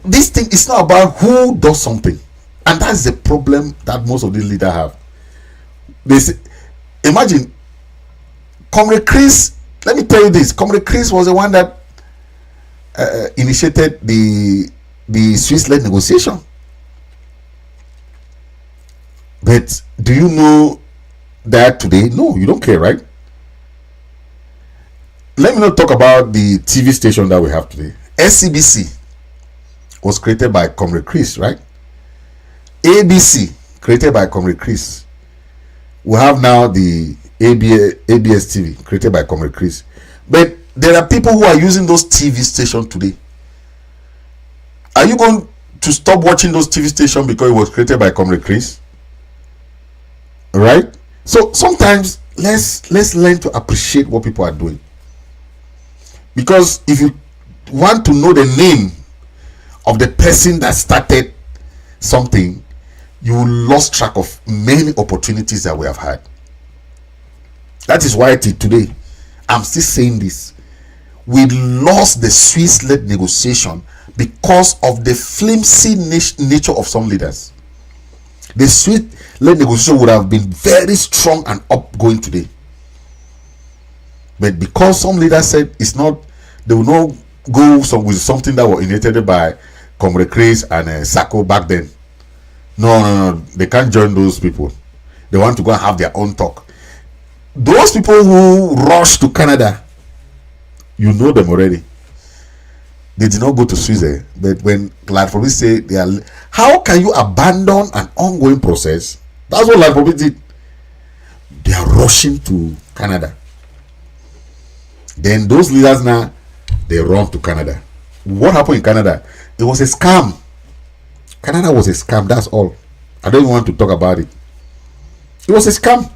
this thing is not about who does something. And that's the problem that most of these leaders have. They say, imagine, Comrade Chris, let me tell you this, Comrade Chris was the one that initiated the Swiss-led negotiation. But do you know that today? No, you don't care, right? Let me not talk about the TV station that we have today. SCBC was created by Comrade Chris, right? ABC created by Comrade Chris. We have now the ABS TV created by Comrade Chris. But there are people who are using those TV stations today. Are you going to stop watching those TV stations because it was created by Comrade Chris? Right? So sometimes let's learn to appreciate what people are doing. Because if you want to know the name of the person that started something, you lost track of many opportunities that we have had. That is why till today I'm still saying this. We lost the Swiss-led negotiation because of the flimsy nature of some leaders. The Swiss-led negotiation would have been very strong and upgoing today. But because some leaders said it's not, they will not go with something that was initiated by Comrade Chris and Sacco back then. No, they can't join those people. They want to go and have their own talk. Those people who rush to Canada, you know them already. They did not go to Switzerland. But when Latfobi say they are, how can you abandon an ongoing process? That's what Latfobi did. They are rushing to Canada. Then those leaders now, they run to Canada. What happened in Canada? It was a scam. Canada was a scam, that's all. I don't even want to talk about it. It was a scam.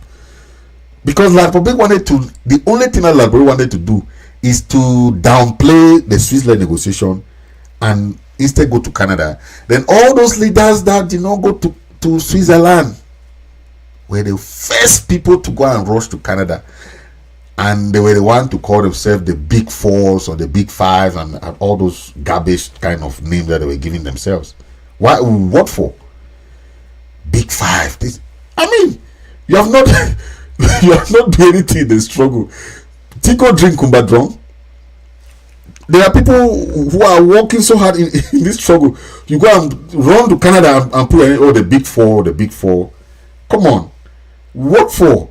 Because Latfobi wanted to, the only thing that Latfobi wanted to do is to downplay the Swiss-led negotiation and instead go to Canada. Then all those leaders that did not go to Switzerland were the first people to go and rush to Canada. And they were the one to call themselves the Big Fours or the Big Five and all those garbage kind of names that they were giving themselves. Why? What for? Big Five. This, I mean, you have not you have not done anything in the struggle. Tico drink Kumbadron. There are people who are working so hard in this struggle. You go and run to Canada and put in, the Big Four, the Big Four. Come on. What for?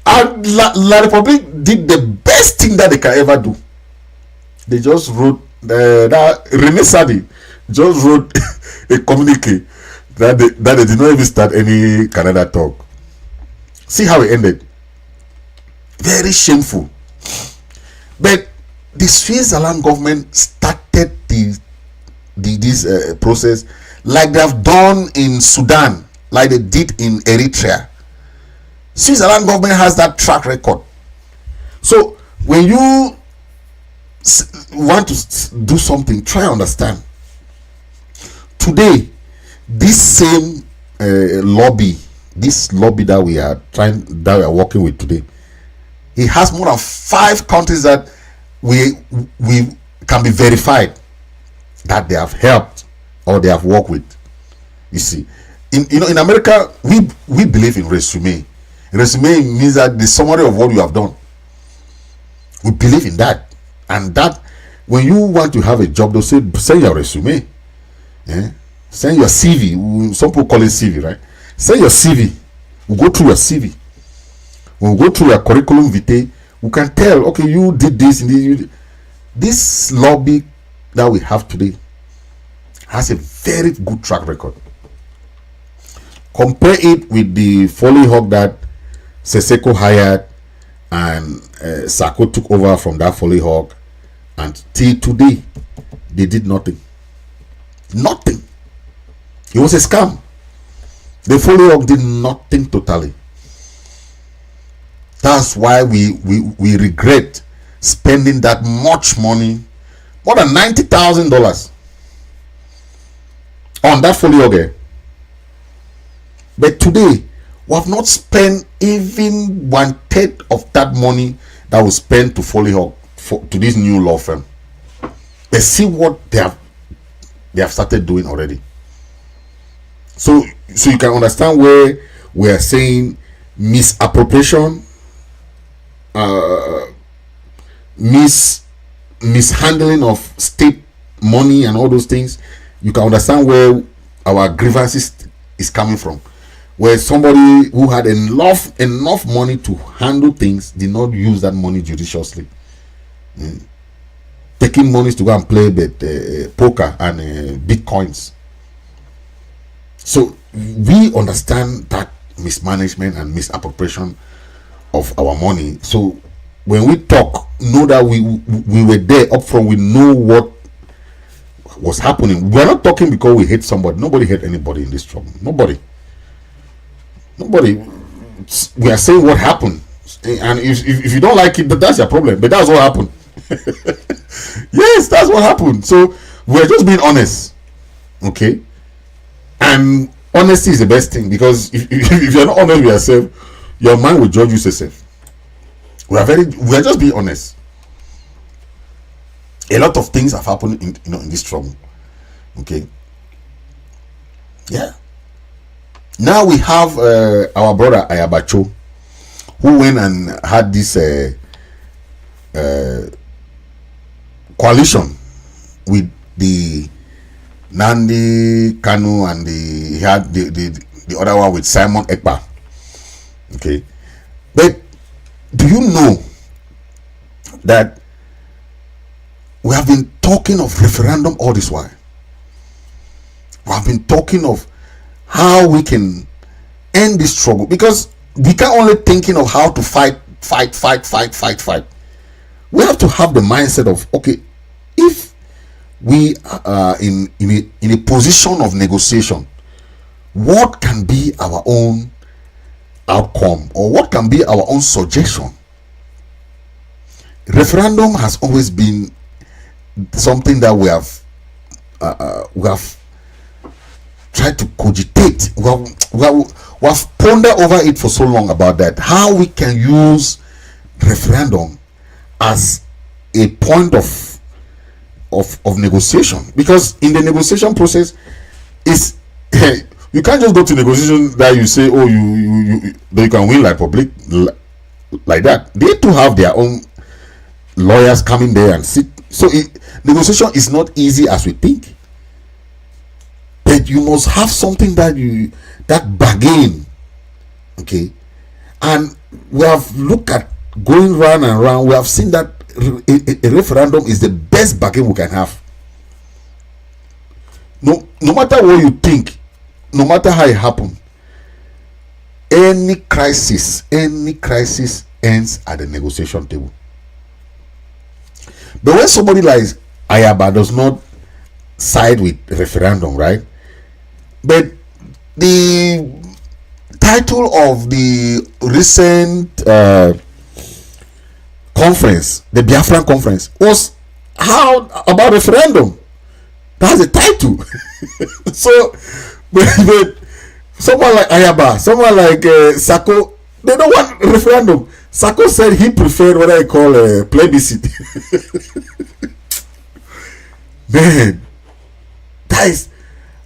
And La Republic did the best thing that they can ever do. They just wrote that Rene Sadi just wrote a communique that they did not even start any Canada talk. See how it ended. Very shameful. But the Switzerland government started this process like they have done in Sudan, like they did in Eritrea. Switzerland government has that track record. So when you want to do something, try to understand. Today, this same lobby that we are working with today, it has more than 5 countries that we can be verified that they have helped or they have worked with. You see, in America, we believe in resume. Resume means that the summary of what you have done. We believe in that, and that when you want to have a job, they'll say send your resume, send your CV. Some people call it CV, right? Send your CV. We go through your CV. When we go through your curriculum vitae, we can tell, okay, you did this and this. This lobby that we have today has a very good track record. Compare it with the Foley Hawk that Seseko hired and Sako took over from that Foley Hawk, and till today they did nothing. Nothing. It was a scam. The Foley Hawk did nothing totally. That's why we regret spending that much money, more than $90,000 on that Foley Hawk. But today we have not spent even 1/3 of that money that was spent to Foley Hawk to this new law firm. They see what they have started doing already. So you can understand where we are saying misappropriation, mishandling of state money and all those things. You can understand where our grievances is coming from, where somebody who had enough money to handle things did not use that money judiciously, taking monies to go and play poker and bitcoins. So we understand that mismanagement and misappropriation of our money. So when we talk, know that we were there up front. We know what was happening. We're not talking because we hate somebody. Nobody hate anybody in this trouble. Nobody. We are saying what happened, and if you don't like it, that's your problem. But that's what happened. Yes, that's what happened. So we're just being honest, okay? And honesty is the best thing, because if you're not honest with yourself, your mind will judge you yourself. We are just being honest. A lot of things have happened in this trouble, okay? Yeah. Now we have our brother Ayabacho, who went and had this coalition with the Nandi Kanu, and he had the other one with Simon Ekpa. Okay, but do you know that we have been talking of referendum all this while? We have been talking of how we can end this struggle, because we can't only thinking of how to fight. We have to have the mindset of, okay, if we are in a position of negotiation, what can be our own outcome, or what can be our own suggestion? Referendum has always been something that we have tried to cogitate. We have pondered over it for so long about that, how we can use referendum as a point of negotiation. Because in the negotiation process, is you can't just go to negotiation that you say, oh, you can win like public like that. They too have their own lawyers coming there and sit. So negotiation is not easy as we think. But you must have something that bargain, okay? And we have looked at going round and round. We have seen that a referendum is the best bargain we can have. No matter what you think, no matter how it happened, any crisis ends at the negotiation table. But when somebody like Ayaba does not side with referendum, right? But the title of the recent conference, the Biafran conference, was how about referendum? That's the title. So, but someone like Ayaba, someone like Sako, they don't want referendum. Sako said he preferred what I call a plebiscite. Man, that is,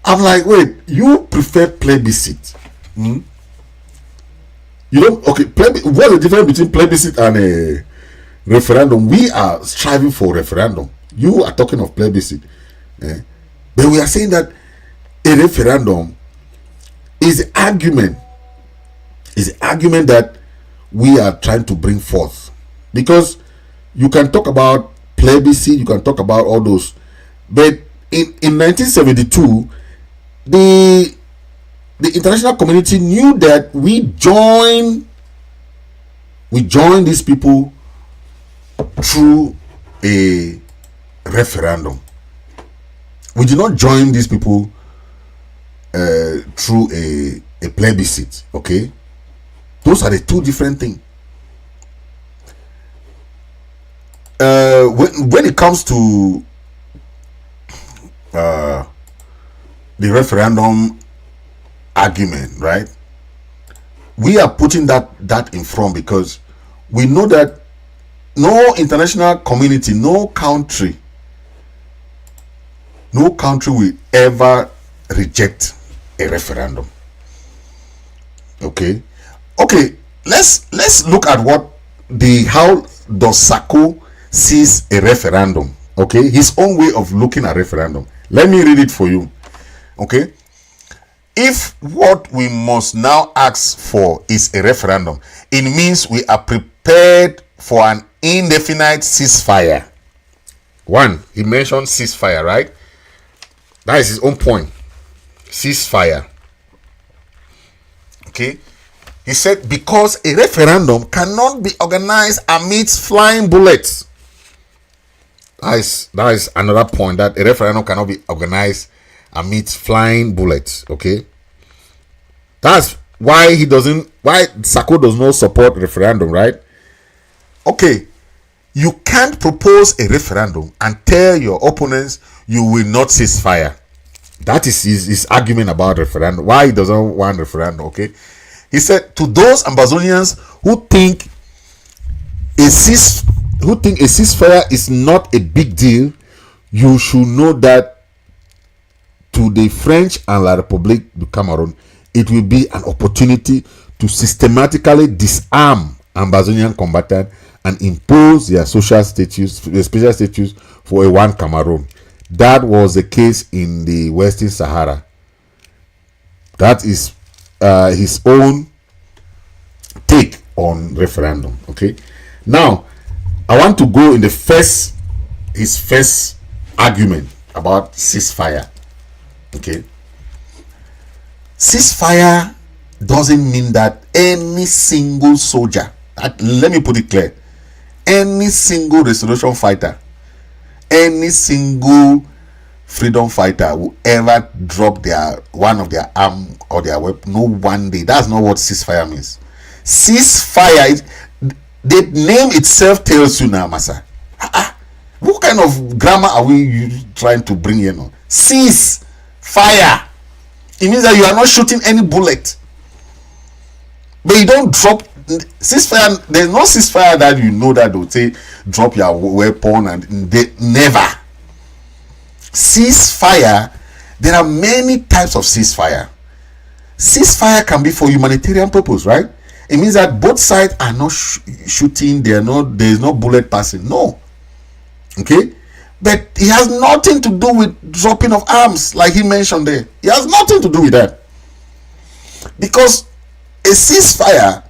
I'm like, wait, you prefer plebiscite? You don't, okay, what's the difference between plebiscite and a referendum? We are striving for referendum. You are talking of plebiscite. But we are saying that a referendum is the argument that we are trying to bring forth. Because you can talk about plebiscite, you can talk about all those. But in 1972, the international community knew that we joined these people through a referendum. We did not join these people through a plebiscite. Okay, those are the two different things. When it comes to the referendum argument, right? We are putting that in front because we know that no international community, no country will ever reject a referendum. Okay. Let's look at how does Sako sees a referendum. Okay, his own way of looking at referendum. Let me read it for you. Okay, if what we must now ask for is a referendum, it means we are prepared for an indefinite ceasefire. One, he mentioned ceasefire, right? That is his own point. Ceasefire. Okay, he said because a referendum cannot be organized amidst flying bullets. That is another point, that a referendum cannot be organized amidst flying bullets. Okay, that's why Sako does not support referendum, right? Okay, you can't propose a referendum and tell your opponents you will not cease fire. That is his argument about referendum. Why he doesn't want referendum. Okay, he said to those Ambazonians who think a ceasefire is not a big deal, you should know that to the French and La République du Cameroon, it will be an opportunity to systematically disarm Ambazonian combatants and impose their social status, their special status for a one Cameroon. That was the case in the Western Sahara. That is his own take on referendum. Okay, now I want to go in his first argument about ceasefire. Okay, ceasefire doesn't mean that any single soldier, let me put it clear, any single resolution fighter, any single freedom fighter will ever drop one of their arm or their weapon. No, one day. That's not what ceasefire means. Ceasefire, the name itself tells you now, Masa. What kind of grammar are we trying to bring here now? Cease fire. It means that you are not shooting any bullet, but you don't drop ceasefire. There's no ceasefire that you know that will say drop your weapon, and they never. Ceasefire, there are many types of ceasefire. Ceasefire can be for humanitarian purpose, right? It means that both sides are not shooting. There is no bullet passing. No. Okay, but it has nothing to do with dropping of arms, like he mentioned there. It has nothing to do with that, because a ceasefire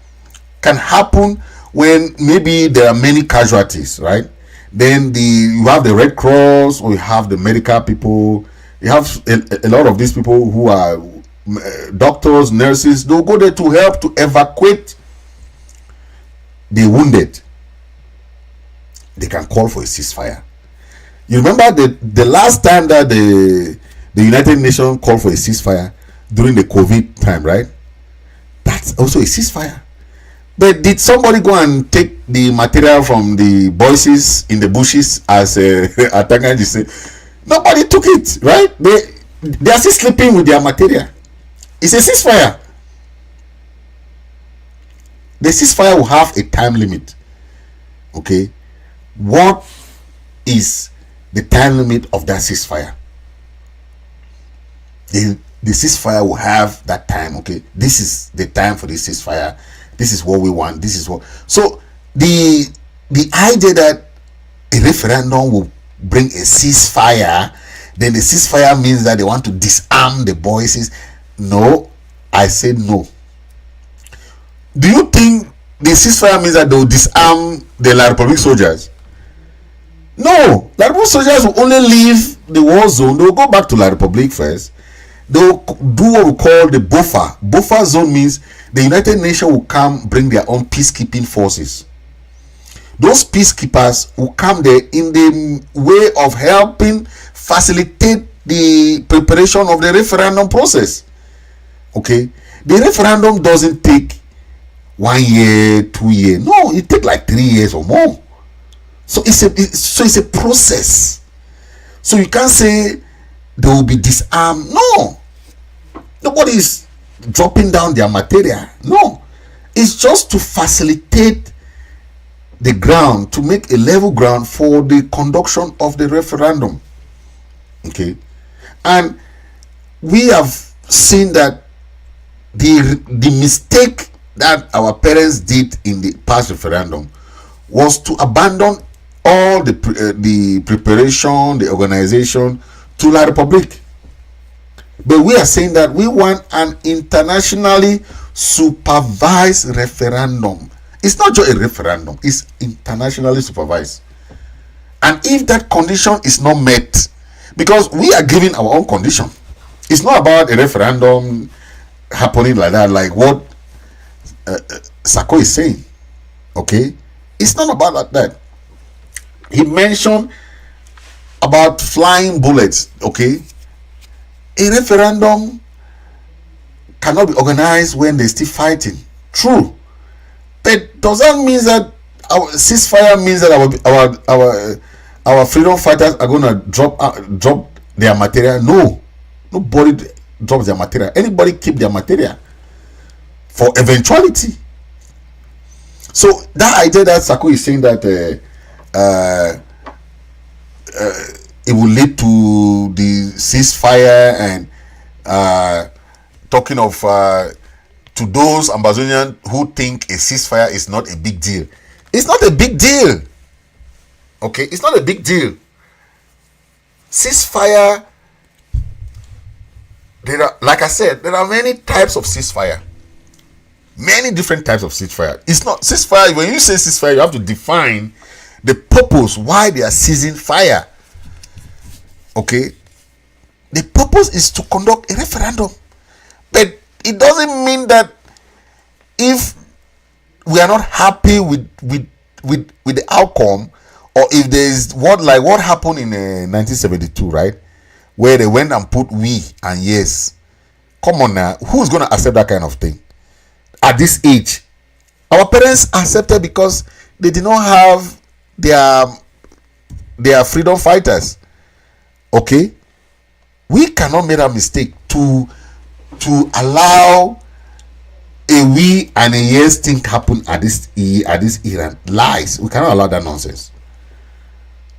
can happen when maybe there are many casualties, right? Then you have the Red Cross, or you have the medical people. You have a lot of these people who are doctors, nurses. They'll go there to help to evacuate the wounded. They can call for a ceasefire. You remember the last time that the United Nations called for a ceasefire during the COVID time, right? That's also a ceasefire. But did somebody go and take the material from the voices in the bushes, as Atangaji said? Nobody took it, right? They are still sleeping with their material. It's a ceasefire. The ceasefire will have a time limit. Okay, what is the time limit of that ceasefire? The ceasefire will have that time. Okay, this is the time for the ceasefire. This is what we want. This is what. So the idea that a referendum will bring a ceasefire, then the ceasefire means that they want to disarm the voices. No, I said no. Do you think the ceasefire means that they will disarm the La Republic soldiers? No, La Republic soldiers will only leave the war zone. They will go back to La Republic first. They will do what we call the buffer. Buffer zone means the United Nations will come bring their own peacekeeping forces. Those peacekeepers will come there in the way of helping facilitate the preparation of the referendum process. Okay, the referendum doesn't take 1 year, 2 years. No, it takes like 3 years or more. So it's a process. So you can't say they will be disarmed. No, nobody is dropping down their material. No, it's just to facilitate the ground, to make a level ground for the conduction of the referendum. Okay, and we have seen that the mistake that our parents did in the past referendum was to abandon all the preparation, the organization to La Republic. But we are saying that we want an internationally supervised referendum. It's not just a referendum, it's internationally supervised. And if that condition is not met, because we are giving our own condition, it's not about a referendum happening like that, like what Sako is saying. Okay, it's not about that. He mentioned about flying bullets. Okay, a referendum cannot be organized when they're still fighting. True, but does that mean that our ceasefire means that our freedom fighters are gonna drop their material? No, nobody drops their material. Anybody keep their material for eventuality. So that idea that Sako is saying that it will lead to the ceasefire, and talking of to those Ambazonians who think a ceasefire is not a big deal. It's not a big deal. Okay, it's not a big deal. Ceasefire, like I said, there are many types of ceasefire. Many different types of ceasefire. It's not ceasefire. When you say ceasefire, you have to define the purpose why they are ceasing fire. Okay, the purpose is to conduct a referendum, but it doesn't mean that if we are not happy with the outcome, or if there is what happened in 1972, right, where they went and put we and yes. Come on now, who's going to accept that kind of thing at this age? Our parents accepted because they did not have their freedom fighters. Okay, we cannot make a mistake to allow a we and a yes thing happen at this era. Lies. We cannot allow that nonsense.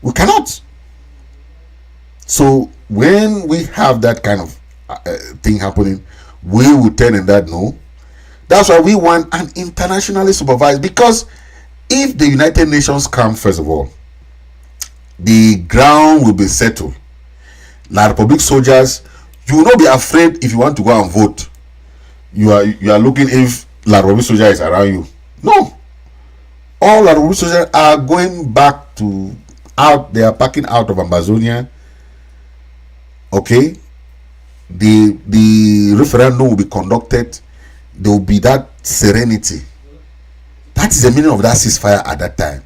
We cannot. So when we have that kind of thing happening, we will tell them that no. That's why we want an internationally supervised, because if the United Nations come, first of all, the ground will be settled. La Republic soldiers, you will not be afraid if you want to go and vote. You are looking if La Republic soldier is around you. No. All La Republic soldiers are going back to out. They are packing out of Amazonia. Okay. The referendum will be conducted. There will be that serenity. That is the meaning of that ceasefire at that time.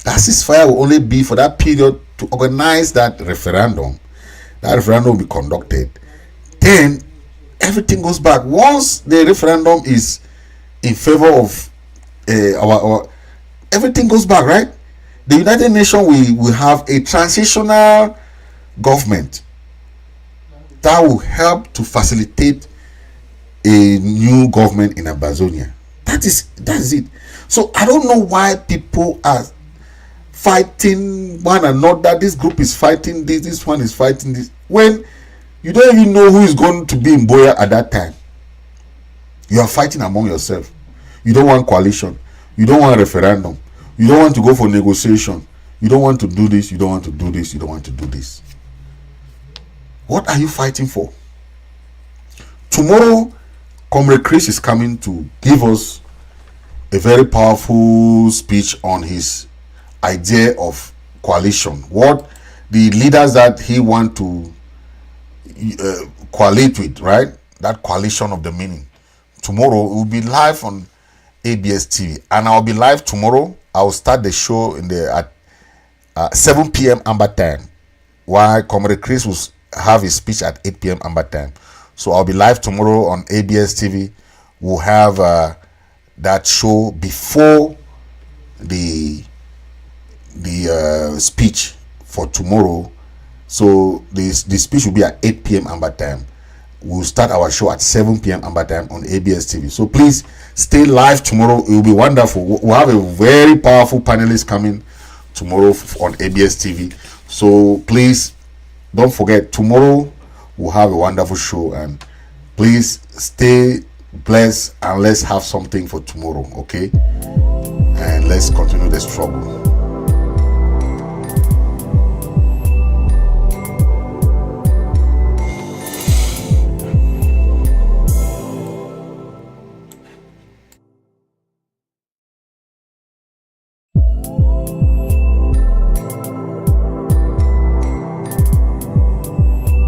That ceasefire will only be for that period to organize that referendum. That referendum will be conducted. Then everything goes back. Once the referendum is in favor of our everything goes back, right? The United Nations will have a transitional government that will help to facilitate a new government in Amazonia. That is it. So I don't know why people are fighting one another. This group is fighting this one is fighting this, when you don't even know who is going to be in Boya at that time. You are fighting among yourself. You don't want coalition. You don't want referendum. You don't want to go for negotiation. You don't want to do this. You don't want to do this. You don't want to do this. What are you fighting for? Tomorrow, Comrade Chris is coming to give us a very powerful speech on his idea of coalition, what the leaders that he want to coalesce with, right? That coalition of the meaning. Tomorrow it will be live on ABS TV, and I'll be live tomorrow. I'll start the show at 7 p.m. Amber time, while Comrade Chris will have his speech at 8 p.m. Amber time. So I'll be live tomorrow on ABS TV. We'll have that show before the speech for tomorrow. So the speech will be at 8 p.m. Amber time. We'll start our show at 7 p.m. Amber time on ABS TV. So please stay live tomorrow. It will be wonderful. We'll have a very powerful panelist coming tomorrow on ABS TV. So please don't forget, tomorrow we'll have a wonderful show, and please stay blessed, and let's have something for tomorrow, okay? And let's continue the struggle.